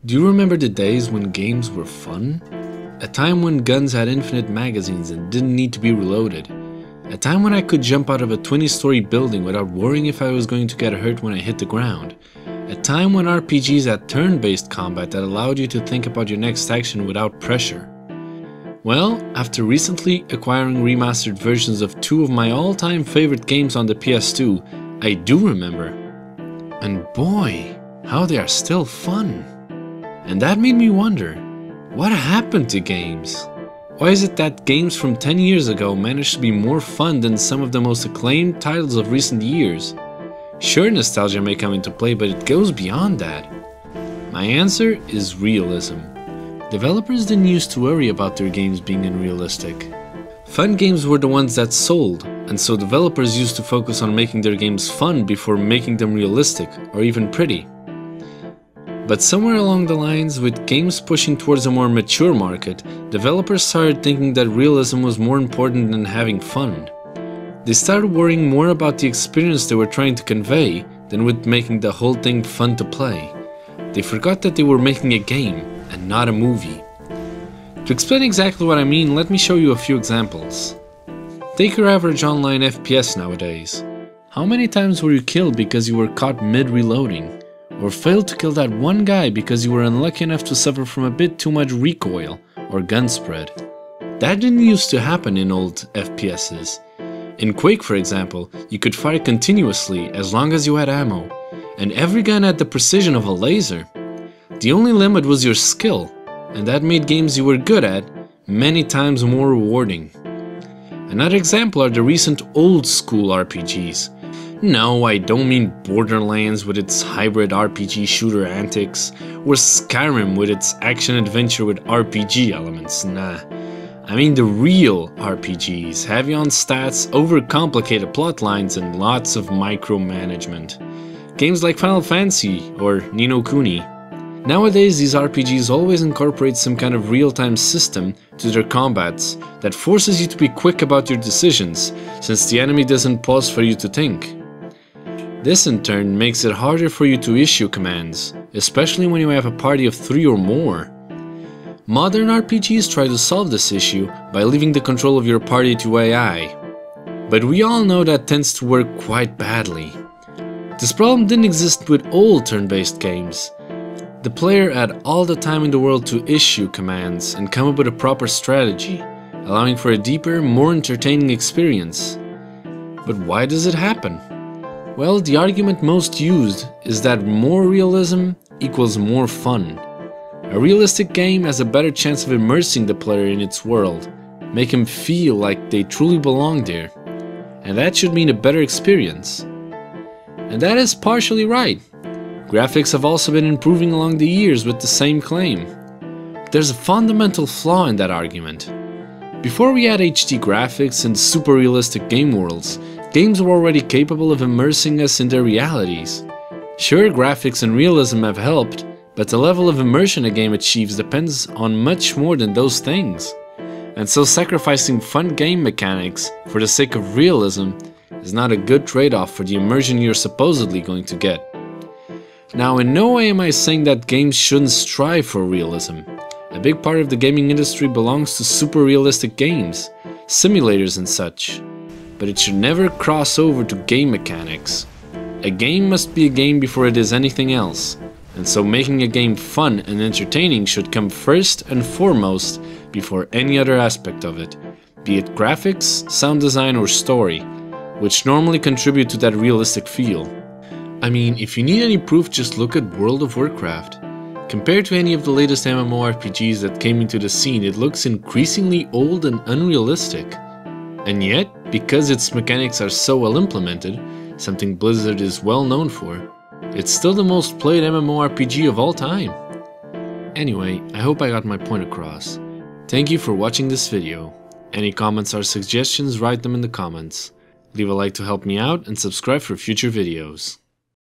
Do you remember the days when games were fun? A time when guns had infinite magazines and didn't need to be reloaded. A time when I could jump out of a 20-story building without worrying if I was going to get hurt when I hit the ground. A time when RPGs had turn-based combat that allowed you to think about your next action without pressure. Well, after recently acquiring remastered versions of two of my all-time favorite games on the PS2, I do remember. And boy, how they are still fun. And that made me wonder, what happened to games? Why is it that games from 10 years ago managed to be more fun than some of the most acclaimed titles of recent years? Sure, nostalgia may come into play, but it goes beyond that. My answer is realism. Developers didn't used to worry about their games being unrealistic. Fun games were the ones that sold, and so developers used to focus on making their games fun before making them realistic or even pretty. But somewhere along the lines, with games pushing towards a more mature market, developers started thinking that realism was more important than having fun. They started worrying more about the experience they were trying to convey than with making the whole thing fun to play. They forgot that they were making a game and not a movie. To explain exactly what I mean, let me show you a few examples. Take your average online FPS nowadays. How many times were you killed because you were caught mid-reloading? Or failed to kill that one guy because you were unlucky enough to suffer from a bit too much recoil or gun spread? That didn't used to happen in old FPSs. In Quake, for example, you could fire continuously as long as you had ammo, and every gun had the precision of a laser. The only limit was your skill, and that made games you were good at many times more rewarding. Another example are the recent old school RPGs. No, I don't mean Borderlands with its hybrid RPG shooter antics, or Skyrim with its action-adventure with RPG elements, nah. I mean the real RPGs, heavy on stats, overcomplicated plotlines, and lots of micromanagement. Games like Final Fantasy or Ni no Kuni. Nowadays, these RPGs always incorporate some kind of real-time system to their combats that forces you to be quick about your decisions, since the enemy doesn't pause for you to think. This in turn makes it harder for you to issue commands, especially when you have a party of 3 or more. Modern RPGs try to solve this issue by leaving the control of your party to AI, but we all know that tends to work quite badly. This problem didn't exist with old turn-based games. The player had all the time in the world to issue commands and come up with a proper strategy, allowing for a deeper, more entertaining experience. But why does it happen? Well, the argument most used is that more realism equals more fun. A realistic game has a better chance of immersing the player in its world, make him feel like they truly belong there, and that should mean a better experience. And that is partially right. Graphics have also been improving along the years with the same claim. But there's a fundamental flaw in that argument. Before we had HD graphics and super realistic game worlds, games were already capable of immersing us in their realities. Sure, graphics and realism have helped, but the level of immersion a game achieves depends on much more than those things. And so sacrificing fun game mechanics for the sake of realism is not a good trade-off for the immersion you're supposedly going to get. Now, in no way am I saying that games shouldn't strive for realism. A big part of the gaming industry belongs to super realistic games, simulators and such. But it should never cross over to game mechanics. A game must be a game before it is anything else, and so making a game fun and entertaining should come first and foremost before any other aspect of it, be it graphics, sound design or story, which normally contribute to that realistic feel. I mean, if you need any proof, just look at World of Warcraft. Compared to any of the latest MMORPGs that came into the scene, it looks increasingly old and unrealistic. And yet, because its mechanics are so well implemented, something Blizzard is well known for, it's still the most played MMORPG of all time. Anyway, I hope I got my point across. Thank you for watching this video. Any comments or suggestions, write them in the comments. Leave a like to help me out and subscribe for future videos.